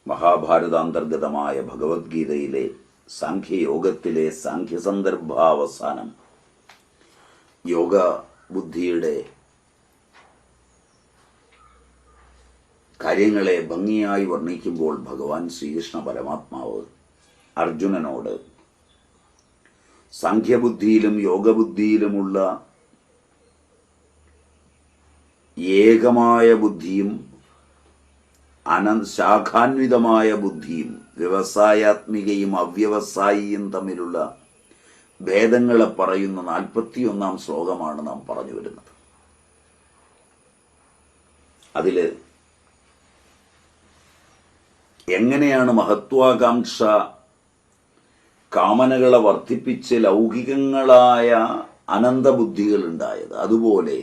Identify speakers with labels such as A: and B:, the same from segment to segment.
A: മഹാഭാരതാന്തർഗതമായ ഭഗവത്ഗീതയിലെ സാഖ്യയോഗത്തിലെ സാഖ്യസന്ദർഭാവസാനം യോഗ ബുദ്ധിയുടെ കാര്യങ്ങളെ ഭംഗിയായി വർണ്ണിക്കുമ്പോൾ ഭഗവാൻ ശ്രീകൃഷ്ണ പരമാത്മാവ് അർജുനനോട് സാഖ്യബുദ്ധിയിലും യോഗബുദ്ധിയിലുമുള്ള ഏകമായ ബുദ്ധിയും ശാഖാന്വിതമായ ബുദ്ധിയും വ്യവസായാത്മികയും അവ്യവസായിയും തമ്മിലുള്ള ഭേദങ്ങളെ പറയുന്ന 41-ാം ശ്ലോകമാണ് നാം പറഞ്ഞു വരുന്നത്. അതില് എങ്ങനെയാണ് മഹത്വാകാംക്ഷ കാമനകളെ വർദ്ധിപ്പിച്ച് ലൗകികങ്ങളായ അനന്തബുദ്ധികൾ ഉണ്ടായത്, അതുപോലെ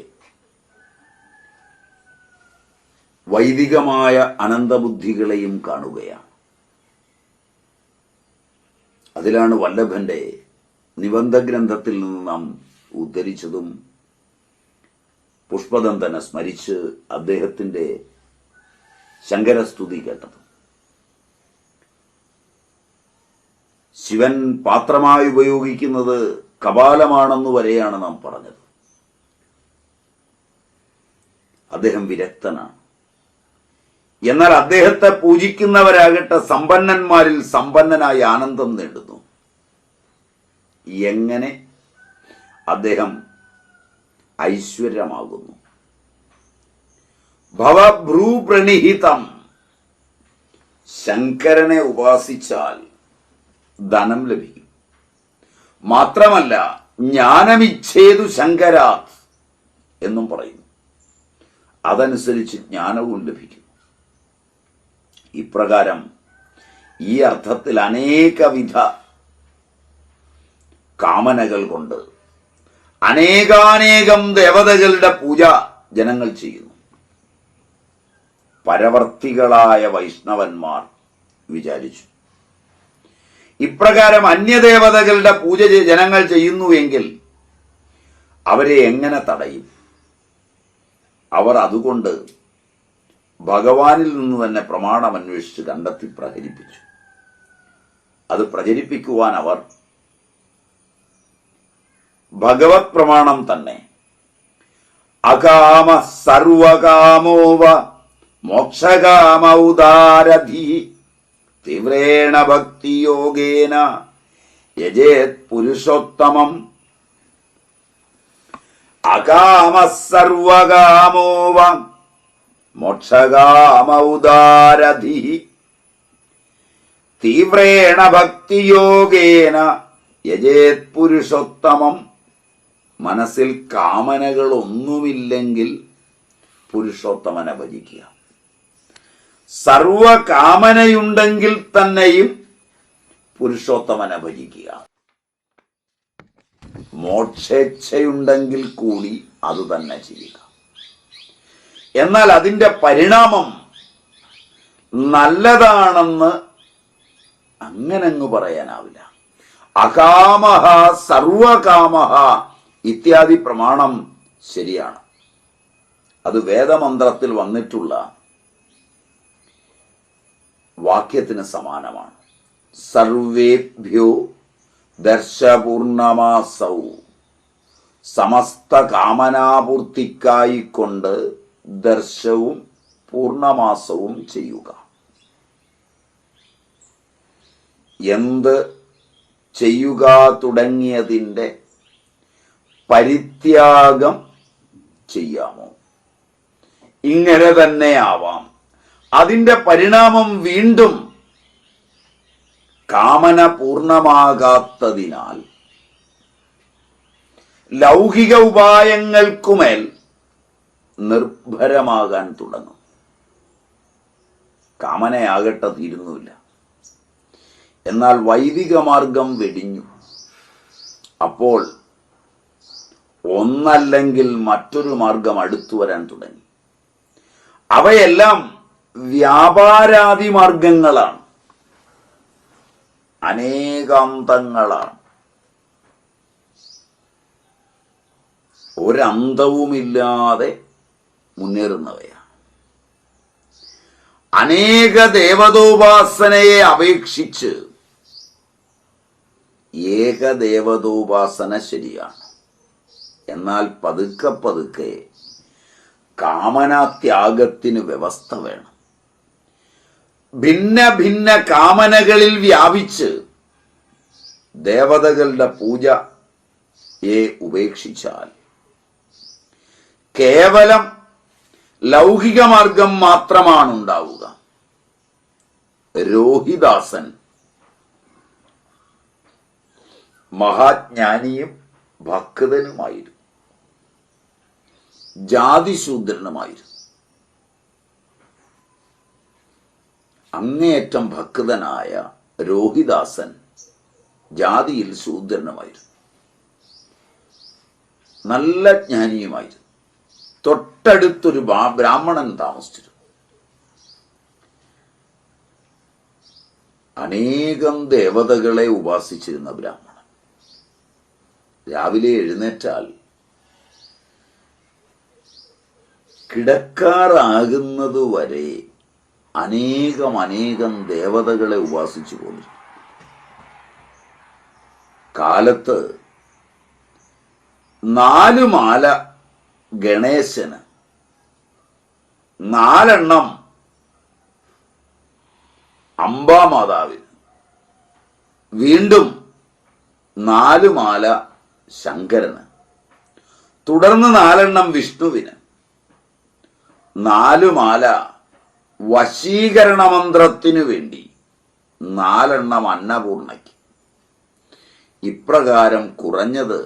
A: വൈദികമായ അനന്തബുദ്ധികളെയും കാണുകയാണ്. അതിലാണ് വല്ലഭന്റെ നിബന്ധഗ്രന്ഥത്തിൽ നിന്ന് നാം ഉദ്ധരിച്ചതും പുഷ്പദന്തനെ സ്മരിച്ച് അദ്ദേഹത്തിന്റെ ശങ്കരസ്തുതി കേട്ടതും. ശിവൻ പാത്രമായി ഉപയോഗിക്കുന്നത് കപാലമാണെന്നു വരെയാണ് നാം പറഞ്ഞത്. അദ്ദേഹം വിരക്തനാണ്. എന്നാൽ അദ്ദേഹത്തെ പൂജിക്കുന്നവരാകട്ടെ സമ്പന്നന്മാരിൽ സമ്പന്നനായി ആനന്ദം നേടുന്നു. എങ്ങനെ അദ്ദേഹം ഐശ്വര്യമാകുന്നു? ഭവഭ്രൂപ്രണിഹിതം, ശങ്കരനെ ഉപാസിച്ചാൽ ധനം ലഭിക്കും. മാത്രമല്ല ജ്ഞാനമിച്ഛേതു ശങ്കരാത് എന്നും പറയുന്നു. അതനുസരിച്ച് ജ്ഞാനവും ലഭിക്കും. ഇപ്രകാരം ഈ അർത്ഥത്തിൽ അനേകവിധ കാമനകൾ കൊണ്ട് അനേകാനേകം ദേവതകളുടെ പൂജ ജനങ്ങൾ ചെയ്യുന്നു. പരവർത്തികളായ വൈഷ്ണവന്മാർ വിചാരിച്ചു, ഇപ്രകാരം അന്യദേവതകളുടെ പൂജ ജനങ്ങൾ ചെയ്യുന്നുവെങ്കിൽ അവരെ എങ്ങനെ തടയും? അവർ അതുകൊണ്ട് ഭഗവാനിൽ നിന്ന് തന്നെ പ്രമാണം അന്വേഷിച്ച് കണ്ടെത്തി പ്രചരിപ്പിച്ചു. അത് പ്രചരിപ്പിക്കുവാൻ അവർ ഭഗവത് പ്രമാണം തന്നെ അകാമ സർവകാമോവ മോക്ഷകാമ ഉദാരധി തീവ്രേണ ഭക്തിയോഗേന യജേത് പുരുഷോത്തമം. അകാമ സർവകാമോവ മോക്ഷകാമ ഉദാരധി തീവ്രേണ ഭക്തിയോഗേന യജേത് പുരുഷോത്തമം. മനസ്സിൽ കാമനകളൊന്നുമില്ലെങ്കിൽ പുരുഷോത്തമനെ ഭജിക്കുക. സർവകാമനയുണ്ടെങ്കിൽ തന്നെയും പുരുഷോത്തമനെ ഭജിക്കുക. മോക്ഷേച്ഛയുണ്ടെങ്കിൽ കൂടി അത് തന്നെ ചെയ്യുക. എന്നാൽ അതിന്റെ പരിണാമം നല്ലതാണെന്ന് അങ്ങനങ്ങ് പറയാനാവില്ല. അകാമഹ സർവകാമഹ ഇത്യാദി പ്രമാണം ശരിയാണ്. അത് വേദമന്ത്രത്തിൽ വന്നിട്ടുള്ള വാക്യത്തിന് സമാനമാണ്. സർവേഭ്യോ ദർശപൂർണമാസൗ, സമസ്ത കാമനാപൂർത്തിക്കായിക്കൊണ്ട് ദർശവും പൂർണമാസവും ചെയ്യുക. എന്ത് ചെയ്യുക തുടങ്ങിയതിൻ്റെ പരിത്യാഗം ചെയ്യാമോ? ഇങ്ങനെ തന്നെ ആവാം. അതിന്റെ പരിണാമം വീണ്ടും കാമന പൂർണ്ണമാകാത്തതിനാൽ ലൗകിക ഉപായങ്ങൾക്കുമേൽ നിർഭരമാകാൻ തുടങ്ങും. കാമനയാകട്ടെ തീരുന്നില്ല. എന്നാൽ വൈദിക മാർഗം വെടിഞ്ഞു. അപ്പോൾ ഒന്നല്ലെങ്കിൽ മറ്റൊരു മാർഗം അടുത്തു വരാൻ തുടങ്ങി. അവയെല്ലാം വ്യാപാരാദി മാർഗങ്ങളാണ്, അനേകാന്തങ്ങളാണ്. ഒരന്തവുമില്ലാതെ മുന്നേറുന്നവയാണ്. അനേക ദേവതോപാസനയെ അപേക്ഷിച്ച് ഏകദേവതോപാസന ശരിയാണ്. എന്നാൽ പതുക്കെ പതുക്കെ കാമനാത്യാഗത്തിന് വ്യവസ്ഥ വേണം. ഭിന്ന ഭിന്ന കാമനകളിൽ വ്യാപിച്ച് ദേവതകളുടെ പൂജയെ ഉപേക്ഷിച്ചാൽ കേവലം ലൗകിക മാർഗം മാത്രമാണ് ഉണ്ടാവുക. രോഹിദാസൻ മഹാജ്ഞാനിയും ഭക്തനുമായിരുന്നു, ജാതിശൂദ്രനുമായിരുന്നു. അങ്ങേയറ്റം ഭക്തനായ രോഹിദാസൻ ജാതിയിൽ ശൂദ്രനുമായിരുന്നു, നല്ല ജ്ഞാനിയുമായിരുന്നു. തൊട്ടടുത്തൊരു ബ്രാഹ്മണൻ താമസിച്ചിരുന്നു. അനേകം ദേവതകളെ ഉപാസിച്ചിരുന്ന ബ്രാഹ്മണൻ രാവിലെ എഴുന്നേറ്റാൽ കിടക്കാറാകുന്നതുവരെ അനേകം ദേവതകളെ ഉപാസിച്ചു പോന്നിരുന്നു. കാലത്ത് 4 മാല ഗണേശന്, 4 അംബാമാതാവിന്, വീണ്ടും 4 മാല ശങ്കരന്, തുടർന്ന് 4 വിഷ്ണുവിന്, 4 മാല വശീകരണ മന്ത്രത്തിനു വേണ്ടി, 4 അന്നപൂർണയ്ക്ക്. ഇപ്രകാരം കുറഞ്ഞത്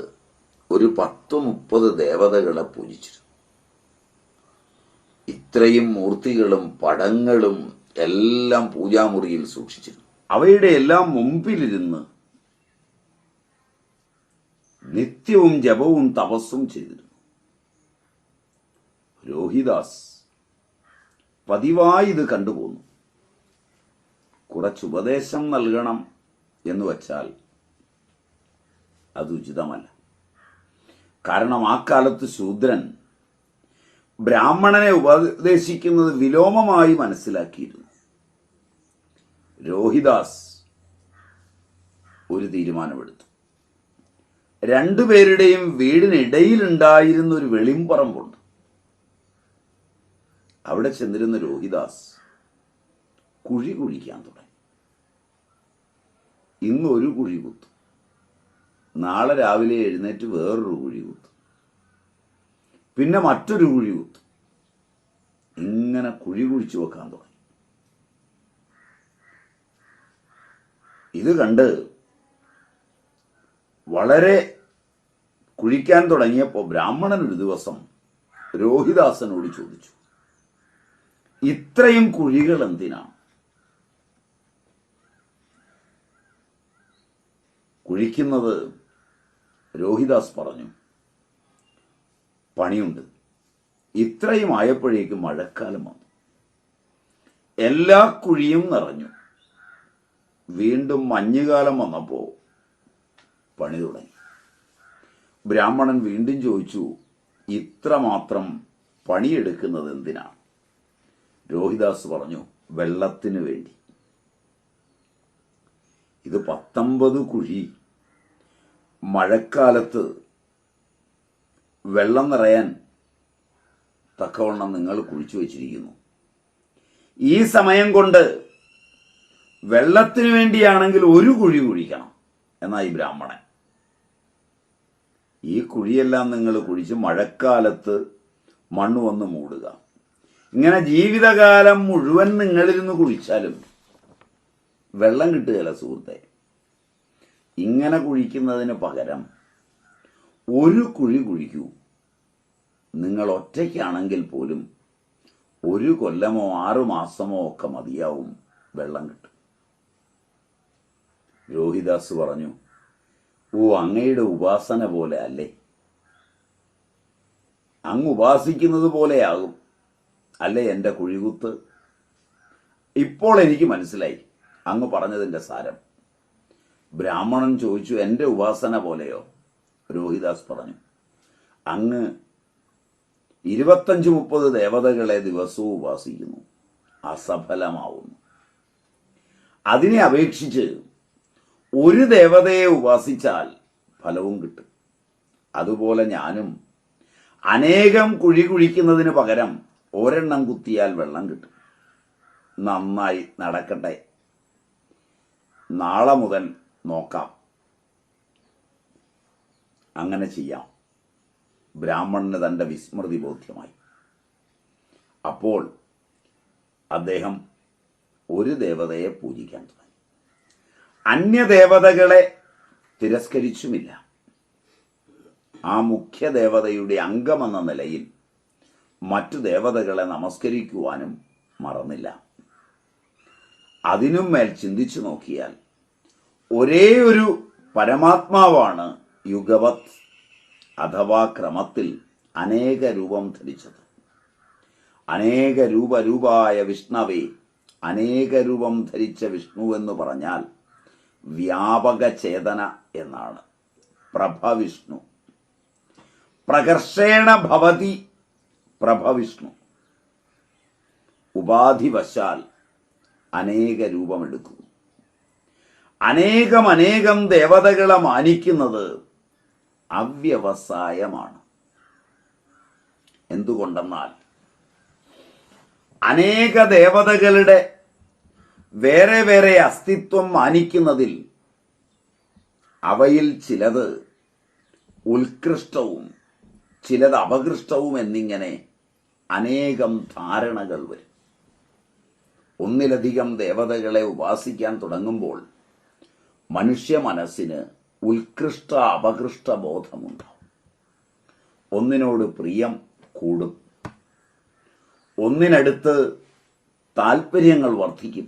A: ഒരു 10-30 ദേവതകളെ പൂജിച്ചിരുന്നു. ഇത്രയും മൂർത്തികളും പടങ്ങളും എല്ലാം പൂജാമുറിയിൽ സൂക്ഷിച്ചിരുന്നു. അവയുടെ എല്ലാം മുമ്പിലിരുന്ന് നിത്യവും ജപവും തപസ്സും ചെയ്തിരുന്നു. രോഹിദാസ് പതിവായി ഇത് കണ്ടുപോന്നു. കുറച്ചുപദേശം നൽകണം എന്ന് വച്ചാൽ അത് ഉചിതമല്ല. കാരണം ആ കാലത്ത് ശൂദ്രൻ ബ്രാഹ്മണനെ ഉപദേശിക്കുന്നത് വിലോമമായി മനസ്സിലാക്കിയിരുന്നു. രോഹിദാസ് ഒരു തീരുമാനമെടുത്തു. 2 പേരുടെയും വീടിനിടയിലുണ്ടായിരുന്ന ഒരു വെളിമ്പറമ്പുണ്ട്. അവിടെ ചെന്നിരുന്ന രോഹിദാസ് കുഴി കുഴിക്കാൻ തുടങ്ങി. ഇന്ന് ഒരു കുഴി കുത്തു, നാളെ രാവിലെ എഴുന്നേറ്റ് വേറൊരു കുഴി കുത്തു, പിന്നെ മറ്റൊരു കുഴി കുത്തു. ഇങ്ങനെ കുഴി കുഴിച്ചു വെക്കാൻ തുടങ്ങി. ഇത് കണ്ട് വളരെ കുഴിക്കാൻ തുടങ്ങിയപ്പോൾ ബ്രാഹ്മണൻ ഒരു ദിവസം രോഹിദാസനോട് ചോദിച്ചു, ഇത്രയും കുഴികൾ എന്തിനാണ്? കുഴിക്കുന്നത്? രോഹിദാസ് പറഞ്ഞു, പണിയുണ്ട്. ഇത്രയും ആയപ്പോഴേക്കും മഴക്കാലം വന്നു. എല്ലാ കുഴിയും നിറഞ്ഞു. വീണ്ടും മഞ്ഞുകാലം വന്നപ്പോൾ പണി തുടങ്ങി. ബ്രാഹ്മണൻ വീണ്ടും ചോദിച്ചു, ഇത്രമാത്രം പണിയെടുക്കുന്നത് എന്തിനാണ്? രോഹിദാസ് പറഞ്ഞു, വെള്ളത്തിന് വേണ്ടി. ഇത് 19 കുഴി മഴക്കാലത്ത് വെള്ളം നിറയാൻ തക്കവണ്ണം നിങ്ങൾ കുഴിച്ചു വച്ചിരിക്കുന്നു. ഈ സമയം കൊണ്ട് വെള്ളത്തിന് വേണ്ടിയാണെങ്കിൽ ഒരു കുഴി കുഴിക്കണം എന്നായി ബ്രാഹ്മണൻ. ഈ കുഴിയെല്ലാം നിങ്ങൾ കുഴിച്ച് മഴക്കാലത്ത് മണ്ണ് വന്ന് മൂടുക. ഇങ്ങനെ ജീവിതകാലം മുഴുവൻ നിങ്ങളിരുന്ന് കുഴിച്ചാലും വെള്ളം കിട്ടുകയില്ല സുഹൃത്തെ. ഇങ്ങനെ കുഴിക്കുന്നതിന് പകരം ഒരു കുഴി കുഴിക്കൂ. നിങ്ങൾ ഒറ്റയ്ക്കാണെങ്കിൽ പോലും 1 കൊല്ലമോ 6 മാസമോ ഒക്കെ മതിയാവും, വെള്ളം കിട്ടും. രോഹിദാസ് പറഞ്ഞു, ഓ, അങ്ങയുടെ ഉപാസന പോലെ അല്ലേ? അങ്ങ് ഉപാസിക്കുന്നത് പോലെയാകും അല്ലേ എൻ്റെ കുഴികുത്ത്? ഇപ്പോൾ എനിക്ക് മനസ്സിലായി അങ്ങ് പറഞ്ഞതിൻ്റെ സാരം. ബ്രാഹ്മണൻ ചോദിച്ചു, എൻ്റെ ഉപാസന പോലെയോ? രോഹിദാസ് പറഞ്ഞു, അങ്ങ് 25-30 ദേവതകളെ ദിവസവും ഉപാസിക്കുന്നു. അസഫലമാവുന്നു. അതിനെ അപേക്ഷിച്ച് ഒരു ദേവതയെ ഉപാസിച്ചാൽ ഫലവും കിട്ടും. അതുപോലെ ഞാനും അനേകം കുഴി കുഴിക്കുന്നതിന് പകരം ഒരെണ്ണം കുത്തിയാൽ വെള്ളം കിട്ടും. നന്നായി നടക്കട്ടെ. നാളെ മുതൽ നോക്കാം. അങ്ങനെ ചെയ്യാം. ബ്രാഹ്മണന് തൻ്റെ വിസ്മൃതി ബോധ്യമായി. അപ്പോൾ അദ്ദേഹം ഒരു ദേവതയെ പൂജിക്കാൻ തുടങ്ങി. അന്യദേവതകളെ തിരസ്കരിച്ചുമില്ല. ആ മുഖ്യ ദേവതയുടെ അംഗമെന്ന നിലയിൽ മറ്റു ദേവതകളെ നമസ്കരിക്കുവാനും മറന്നില്ല. അതിനും മേൽ ചിന്തിച്ചു നോക്കിയാൽ ഒരേ ഒരു പരമാത്മാവാണ് യുഗവത് അഥവാ ക്രമത്തിൽ അനേക രൂപം ധരിച്ചത്. അനേക രൂപരൂപായ വിഷ്ണവേ, അനേക രൂപം ധരിച്ച വിഷ്ണു എന്ന് പറഞ്ഞാൽ വ്യാപക ചേതന എന്നാണ്. പ്രഭവിഷ്ണു. പ്രകർഷേണ ഭവതി പ്രഭവിഷ്ണു. ഉപാധിവശാൽ അനേക രൂപമെടുക്കുന്നു. അനേകം ദേവതകളെ മാനിക്കുന്നത് അവ്യവസായമാണ്. എന്തുകൊണ്ടെന്നാൽ അനേക ദേവതകളുടെ വേറെ വേറെ അസ്തിത്വം മാനിക്കുന്നതിൽ അവയിൽ ചിലത് ഉത്കൃഷ്ടവും ചിലത് അപകൃഷ്ടവും എന്നിങ്ങനെ അനേകം ധാരണകൾ വരും. ഒന്നിലധികം ദേവതകളെ ഉപാസിക്കാൻ തുടങ്ങുമ്പോൾ മനുഷ്യ മനസ്സിന് ഉത്കൃഷ്ട അപകൃഷ്ട ബോധമുണ്ടാവും. ഒന്നിനോട് പ്രിയം കൂടും, ഒന്നിനടുത്ത് താല്പര്യങ്ങൾ വർദ്ധിക്കും.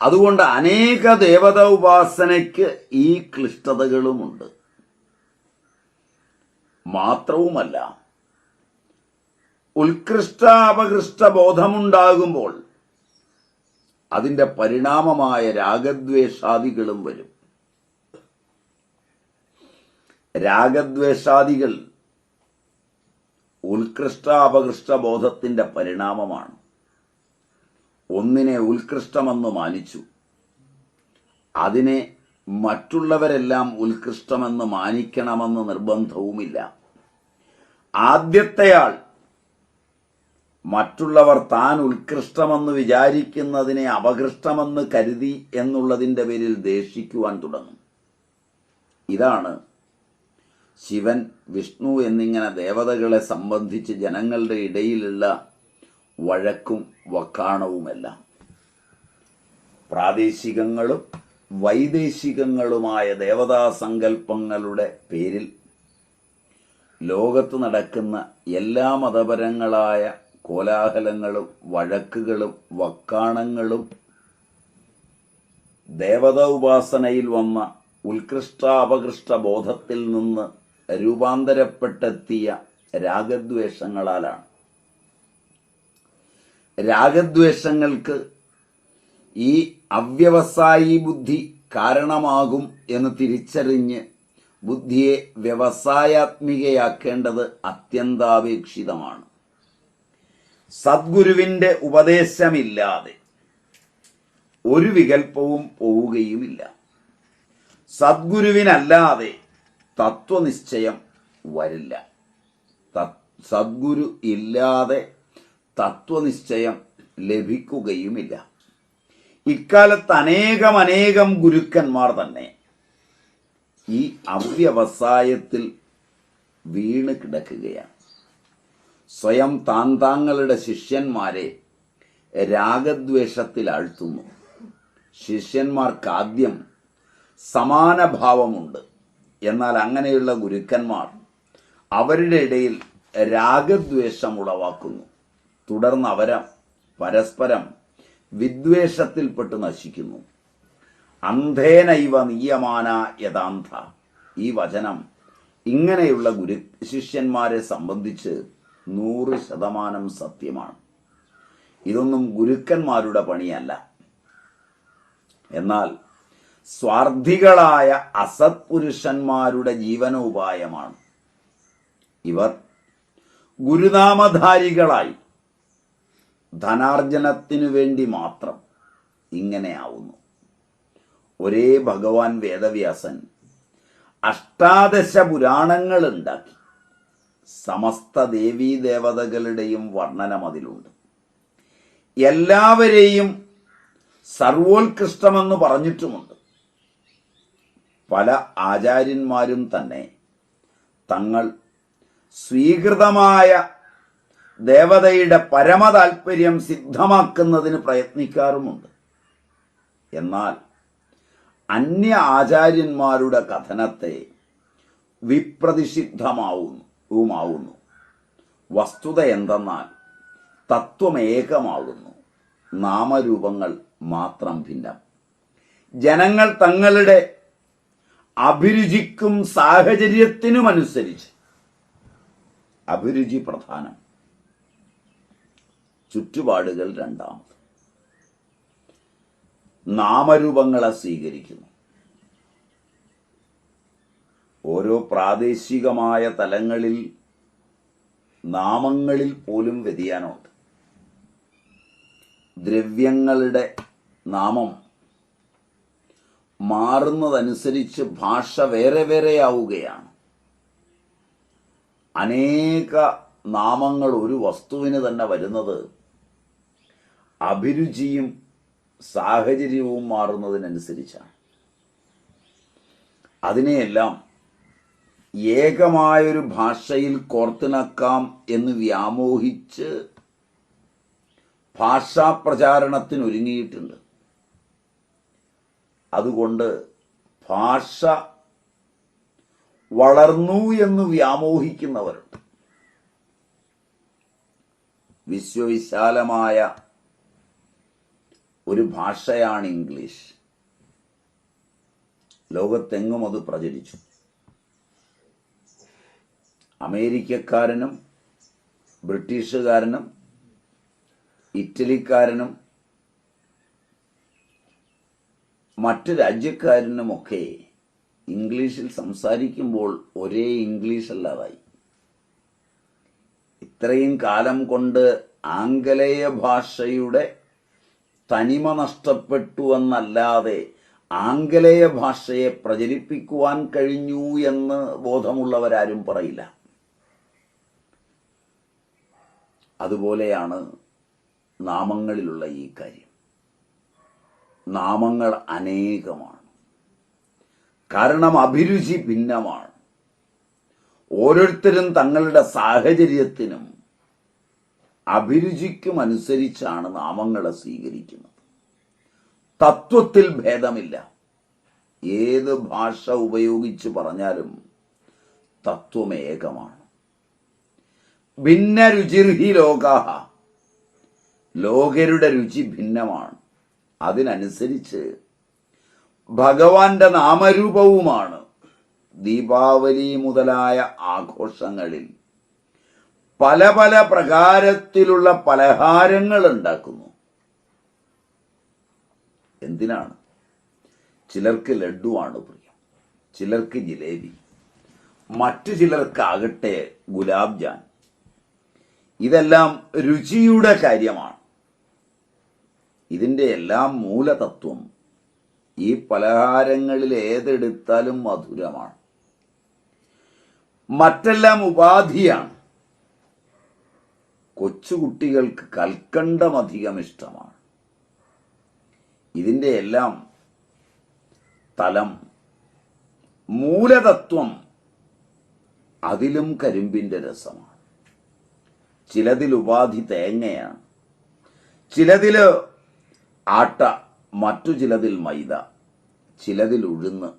A: അതുകൊണ്ട് അനേക ദേവത ഉപാസനയ്ക്ക് ഈ ക്ലിഷ്ടതകളുമുണ്ട്. മാത്രവുമല്ല, ഉത്കൃഷ്ട അപകൃഷ്ട ബോധമുണ്ടാകുമ്പോൾ അതിൻ്റെ പരിണാമമായ രാഗദ്വേഷാദികളും വരും. രാഗദ്വേഷാദികൾ ഉത്കൃഷ്ട അപകൃഷ്ട ബോധത്തിൻ്റെ പരിണാമമാണ്. ഒന്നിനെ ഉത്കൃഷ്ടമെന്ന് മാനിച്ചു, അതിനെ മറ്റുള്ളവരെല്ലാം ഉത്കൃഷ്ടമെന്ന് മാനിക്കണമെന്ന് നിർബന്ധവുമില്ല. ആദ്യത്തെയാൾ മറ്റുള്ളവർ താൻ ഉത്കൃഷ്ടമെന്ന് വിചാരിക്കുന്നതിനെ അപകൃഷ്ടമെന്ന് കരുതി എന്നുള്ളതിൻ്റെ പേരിൽ ദേഷിക്കുവാൻ തുടങ്ങും. ഇതാണ് ശിവൻ, വിഷ്ണു എന്നിങ്ങനെ ദേവതകളെ സംബന്ധിച്ച് ജനങ്ങളുടെ ഇടയിലുള്ള വഴക്കും വക്കാണവുമെല്ലാം. പ്രാദേശികങ്ങളും വൈദേശികങ്ങളുമായ ദേവതാസങ്കല്പങ്ങളുടെ പേരിൽ ലോകത്ത് നടക്കുന്ന എല്ലാ മതപരങ്ങളായ കോലാഹലങ്ങളും വഴക്കുകളും വക്കാണങ്ങളും ദേവത ഉപാസനയിൽ വന്ന ഉത്കൃഷ്ടാപകൃഷ്ട ബോധത്തിൽ നിന്ന് രൂപാന്തരപ്പെട്ടെത്തിയ രാഗദ്വേഷങ്ങളാലാണ്. രാഗദ്വേഷങ്ങൾക്ക് ഈ അവ്യവസായി ബുദ്ധി കാരണമാകും എന്ന് തിരിച്ചറിഞ്ഞ് ബുദ്ധിയെ വ്യവസായാത്മികയാക്കേണ്ടത് അത്യന്താപേക്ഷിതമാണ്. സദ്ഗുരുവിൻ്റെ ഉപദേശമില്ലാതെ ഒരു വികല്പവും പോവുകയുമില്ല. സദ്ഗുരുവിനല്ലാതെ തത്വനിശ്ചയം വരില്ല. സദ്ഗുരു ഇല്ലാതെ തത്വനിശ്ചയം ലഭിക്കുകയുമില്ല. ഇക്കാലത്ത് അനേകം ഗുരുക്കന്മാർ തന്നെ ഈ അവ്യവസായത്തിൽ വീണ് കിടക്കുകയാണ്. സ്വയം താങ്കളുടെ ശിഷ്യന്മാരെ രാഗദ്വേഷത്തിൽ ആഴ്ത്തുന്നു. ശിഷ്യന്മാർക്കാദ്യം സമാനഭാവമുണ്ട്. എന്നാൽ അങ്ങനെയുള്ള ഗുരുക്കന്മാർ അവരുടെ ഇടയിൽ രാഗദ്വേഷം ഉളവാക്കുന്നു. തുടർന്ന് അവരെ പരസ്പരം വിദ്വേഷത്തിൽപ്പെട്ട് നശിക്കുന്നു. അന്ധേനൈവ നീയമാന യഥാന്ത. ഈ വചനം ഇങ്ങനെയുള്ള ശിഷ്യന്മാരെ സംബന്ധിച്ച് 100% സത്യമാണ്. ഇതൊന്നും ഗുരുക്കന്മാരുടെ പണിയല്ല. എന്നാൽ സ്വാർത്ഥികളായ അസത്പുരുഷന്മാരുടെ ജീവനോപായമാണ്. ഇവർ ഗുരുനാമധാരികളായി ധനാർജനത്തിനു വേണ്ടി മാത്രം ഇങ്ങനെയാവുന്നു. ഒരേ ഭഗവാൻ വേദവ്യാസൻ അഷ്ടാദശ പുരാണങ്ങൾ ഉണ്ടാക്കി. സമസ്ത ദേവീ ദേവതകളുടെയും വർണ്ണനം അതിലുണ്ട്. എല്ലാവരെയും സർവോത്കൃഷ്ടമെന്ന് പറഞ്ഞിട്ടുമുണ്ട്. പല ആചാര്യന്മാരും തന്നെ തങ്ങൾ സ്വീകൃതമായ ദേവതയുടെ പരമതാൽപര്യം സിദ്ധമാക്കുന്നതിന് പ്രയത്നിക്കാറുമുണ്ട്. എന്നാൽ അന്യ ആചാര്യന്മാരുടെ കഥനത്തെ വിപ്രതിഷിദ്ധമാവുന്നു. വസ്തുത എന്തെന്നാൽ തത്വമേകമാകുന്നു, നാമരൂപങ്ങൾ മാത്രം ഭിന്നം. ജനങ്ങൾ തങ്ങളുടെ അഭിരുചിക്കും സാഹചര്യത്തിനുമനുസരിച്ച്, അഭിരുചി പ്രധാനം, ചുറ്റുപാടുകൾ രണ്ടാമത്, നാമരൂപങ്ങളെ സ്വീകരിക്കുന്നു. ഓരോ പ്രാദേശികമായ തലങ്ങളിൽ നാമങ്ങളിൽ പോലും വ്യതിയാനമുണ്ട്. ദ്രവ്യങ്ങളുടെ നാമം മാറുന്നതനുസരിച്ച് ഭാഷ വേറെ വേറെയാവുകയാണ്. അനേക നാമങ്ങൾ ഒരു വസ്തുവിന് തന്നെ വരുന്നത് അഭിരുചിയും സാഹചര്യവും മാറുന്നതിനനുസരിച്ചാണ്. അതിനെയെല്ലാം ഏകമായൊരു ഭാഷയിൽ കോർത്തിണക്കാം എന്ന് വ്യാമോഹിച്ച് ഭാഷാപ്രചാരണത്തിനൊരുങ്ങിയിട്ടുണ്ട്. അതുകൊണ്ട് ഭാഷ വളർന്നു എന്ന് വ്യാമോഹിക്കുന്നവരുണ്ട്. വിശ്വവിശാലമായ ഒരു ഭാഷയാണ് ഇംഗ്ലീഷ്. ലോകത്തെങ്ങും അത് പ്രചരിച്ചു. അമേരിക്കക്കാരനും ബ്രിട്ടീഷുകാരനും ഇറ്റലിക്കാരനും മറ്റു രാജ്യക്കാരനുമൊക്കെ ഇംഗ്ലീഷിൽ സംസാരിക്കുമ്പോൾ ഒരേ ഇംഗ്ലീഷ് അല്ലാതായി. ഇത്രയും കാലം കൊണ്ട് ആംഗലേയ ഭാഷയുടെ തനിമ നഷ്ടപ്പെട്ടു എന്നല്ലാതെ ആംഗലേയ ഭാഷയെ പ്രചരിപ്പിക്കുവാൻ കഴിഞ്ഞു എന്ന് ബോധമുള്ളവരാരും പറയില്ല. അതുപോലെയാണ് നാമങ്ങളിലുള്ള ഈ കാര്യം. നാമങ്ങൾ അനേകമാണ്. കാരണം അഭിരുചി ഭിന്നമാണ്. ഓരോരുത്തരും തങ്ങളുടെ സാഹചര്യത്തിനും അഭിരുചിക്കും അനുസരിച്ചാണ് നാമങ്ങളെ സ്വീകരിക്കുന്നത്. തത്വത്തിൽ ഭേദമില്ല. ഏത് ഭാഷ ഉപയോഗിച്ച് പറഞ്ഞാലും തത്വമേകമാണ്. ഭിന്ന രുചിർഹി ലോകാഹ, ലോകരുടെ രുചി ഭിന്നമാണ്. അതിനനുസരിച്ച് ഭഗവാന്റെ നാമരൂപവുമാണ് ദീപാവലി മുതലായ ആഘോഷങ്ങളിൽ പല പല പ്രകാരത്തിലുള്ള പലഹാരങ്ങൾ ഉണ്ടാക്കുന്നു. എന്തിനാണ്? ചിലർക്ക് ലഡുവാണ് പ്രിയം, ചിലർക്ക് ജിലേബി, മറ്റു ചിലർക്കാകട്ടെ ഗുലാബ് ജാൻ. ഇതെല്ലാം രുചിയുടെ കാര്യമാണ്. ഇതിൻ്റെ എല്ലാം മൂലതത്വം ഈ പലഹാരങ്ങളിൽ ഏതെടുത്താലും മധുരമാണ്. മറ്റെല്ലാം ഉപാധിയാണ്. കൊച്ചുകുട്ടികൾക്ക് കൽക്കണ്ടം അധികം ഇഷ്ടമാണ്. ഇതിൻ്റെ എല്ലാം തലം, മൂലതത്വം അതിലും കരിമ്പിൻ്റെ രസമാണ്. ചിലതിൽ ഉപാധി തേങ്ങയാണ്, ചിലതിൽ ആട്ട, മറ്റു ചിലതിൽ മൈദ, ചിലതിൽ ഉഴുന്ന്.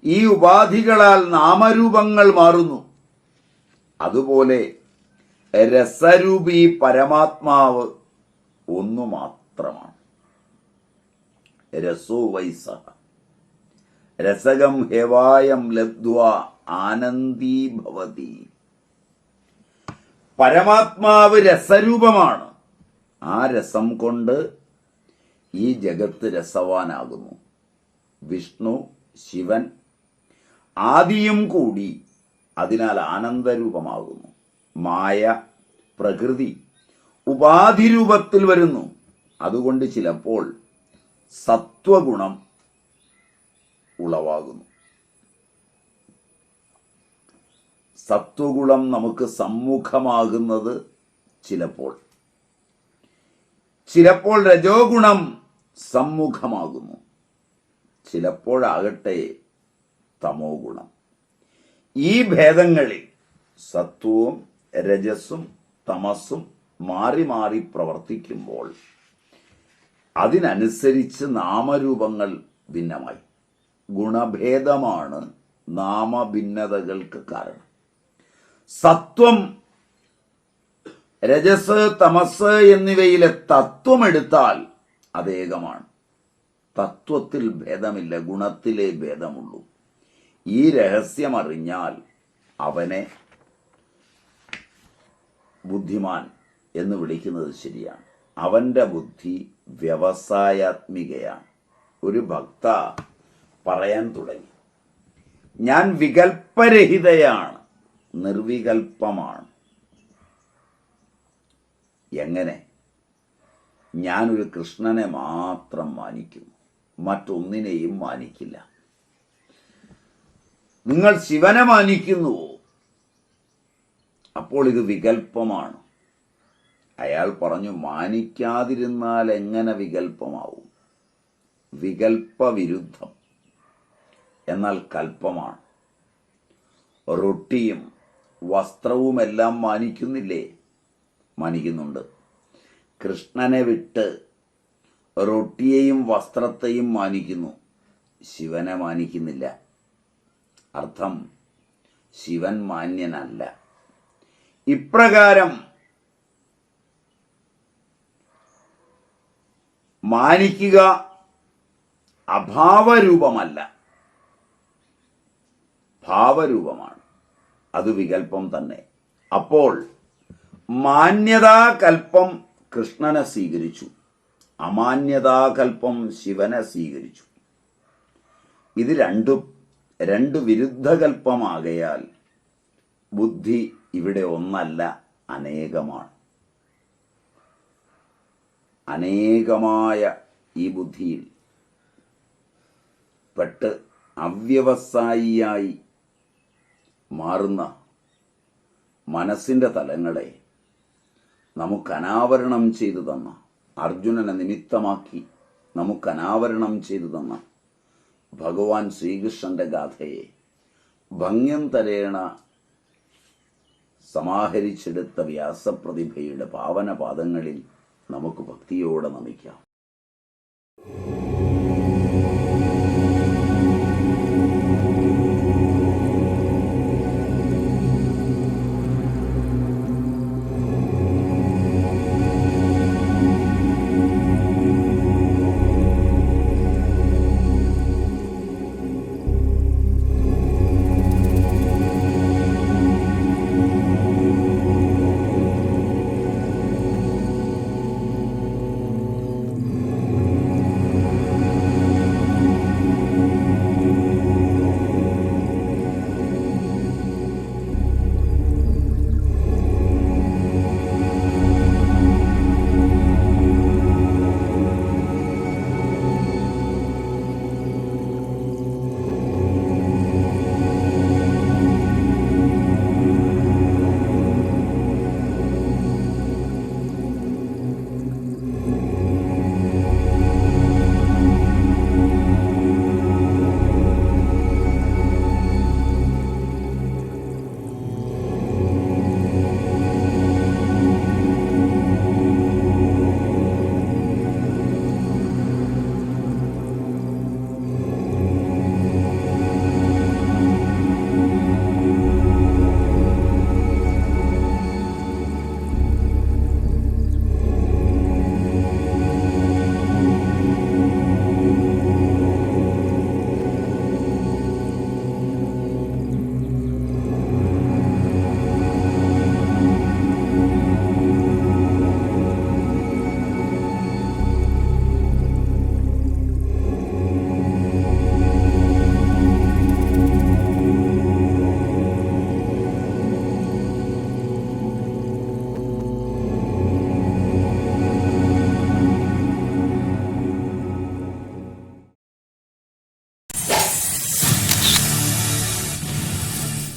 A: ഈ ഉപാധികളാൽ നാമരൂപങ്ങൾ മാറുന്നു. അതുപോലെ രസരൂപി പരമാത്മാവ് ഒന്നു മാത്രമാണ്. രസോ വൈസഹ രസകം ഹേവായം ലബ്ധ്വാ ആനന്ദീ ഭവതി. പരമാത്മാവ് രസരൂപമാണ്. ആ രസം കൊണ്ട് ഈ ജഗത്ത് രസവാനാകുന്നു. വിഷ്ണു, ശിവൻ ആദിയും കൂടി അതിനാൽ ആനന്ദരൂപമാകുന്നു. മായ, പ്രകൃതി ഉപാധിരൂപത്തിൽ വരുന്നു. അതുകൊണ്ട് ചിലപ്പോൾ സത്വഗുണം ഉളവാകുന്നു. സത്വഗുണം നമുക്ക് സമ്മുഖമാകുന്നത് ചിലപ്പോൾ രജോ ഗുണം സമ്മുഖമാകുന്നു, ചിലപ്പോഴാകട്ടെ തമോ ഗുണം. ഈ ഭേദങ്ങളിൽ സത്വവും രജസ്സും തമസ്സും മാറി മാറി പ്രവർത്തിക്കുമ്പോൾ അതിനനുസരിച്ച് നാമരൂപങ്ങൾ ഭിന്നമായി. ഗുണഭേദമാണ് നാമഭിന്നതകൾക്ക് കാരണം. സത്വം, രജസ്, തമസ് എന്നിവയിലെ തത്വം എടുത്താൽ അതേകമാണ്. തത്വത്തിൽ ഭേദമില്ല, ഗുണത്തിലേ ഭേദമുള്ളൂ. ഈ രഹസ്യം അറിഞ്ഞാൽ അവനെ ബുദ്ധിമാൻ എന്ന് വിളിക്കുന്നത് ശരിയാണ്. അവന്റെ ബുദ്ധി വ്യവസായാത്മികയാണ്. ഒരു ഭക്ത പറയാൻ തുടങ്ങി, ഞാൻ വികൽപ്പരഹിതയാണ്, നിർവികൽപ്പമാണ്. എങ്ങനെ? ഞാനൊരു കൃഷ്ണനെ മാത്രം മാനിക്കുന്നു, മറ്റൊന്നിനെയും മാനിക്കില്ല. നിങ്ങൾ ശിവനെ മാനിക്കുന്നുവോ? അപ്പോൾ ഇത് വികൽപ്പമാണ്. അയാൾ പറഞ്ഞു, മാനിക്കാതിരുന്നാൽ എങ്ങനെ വികൽപ്പമാവും? വികൽപ്പവിരുദ്ധം എന്നാൽ കൽപ്പമാണ്. റൊട്ടിയും വസ്ത്രവുമെല്ലാം മാനിക്കുന്നില്ലേ? മാനിക്കുന്നുണ്ട്. കൃഷ്ണനെ വിട്ട് റൊട്ടിയെയും വസ്ത്രത്തെയും മാനിക്കുന്നു, ശിവനെ മാനിക്കുന്നില്ല. അർത്ഥം, ശിവൻ മാന്യനല്ല. ഇപ്രകാരം മാനിക്കുക അഭാവരൂപമല്ല, ഭാവരൂപമാണ്. അത് വികൽപ്പം തന്നെ. അപ്പോൾ മാന്യതാകൽപ്പം കൃഷ്ണനെ സ്വീകരിച്ചു, അമാന്യതാകൽപ്പം ശിവനെ സ്വീകരിച്ചു. ഇത് രണ്ട് വിരുദ്ധകൽപ്പമാകയാൽ ബുദ്ധി ഇവിടെ ഒന്നല്ല, അനേകമാണ്. അനേകമായ ഈ ബുദ്ധിയിൽ പെട്ട് അവ്യവസായിയായി മാറുന്ന മനസ്സിൻ്റെ തലങ്ങളെ നമുക്ക് അനാവരണം ചെയ്തു തന്ന, അർജുനനെ നിമിത്തമാക്കി നമുക്ക് അനാവരണം ചെയ്തു തന്ന ഭഗവാൻ ശ്രീകൃഷ്ണന്റെ ഗാഥയെ ഭംഗ്യം തരേണ സമാഹരിച്ചെടുത്ത വ്യാസപ്രതിഭയുടെ പാവനപാദങ്ങളിൽ നമുക്ക് ഭക്തിയോടെ നമിക്കാം.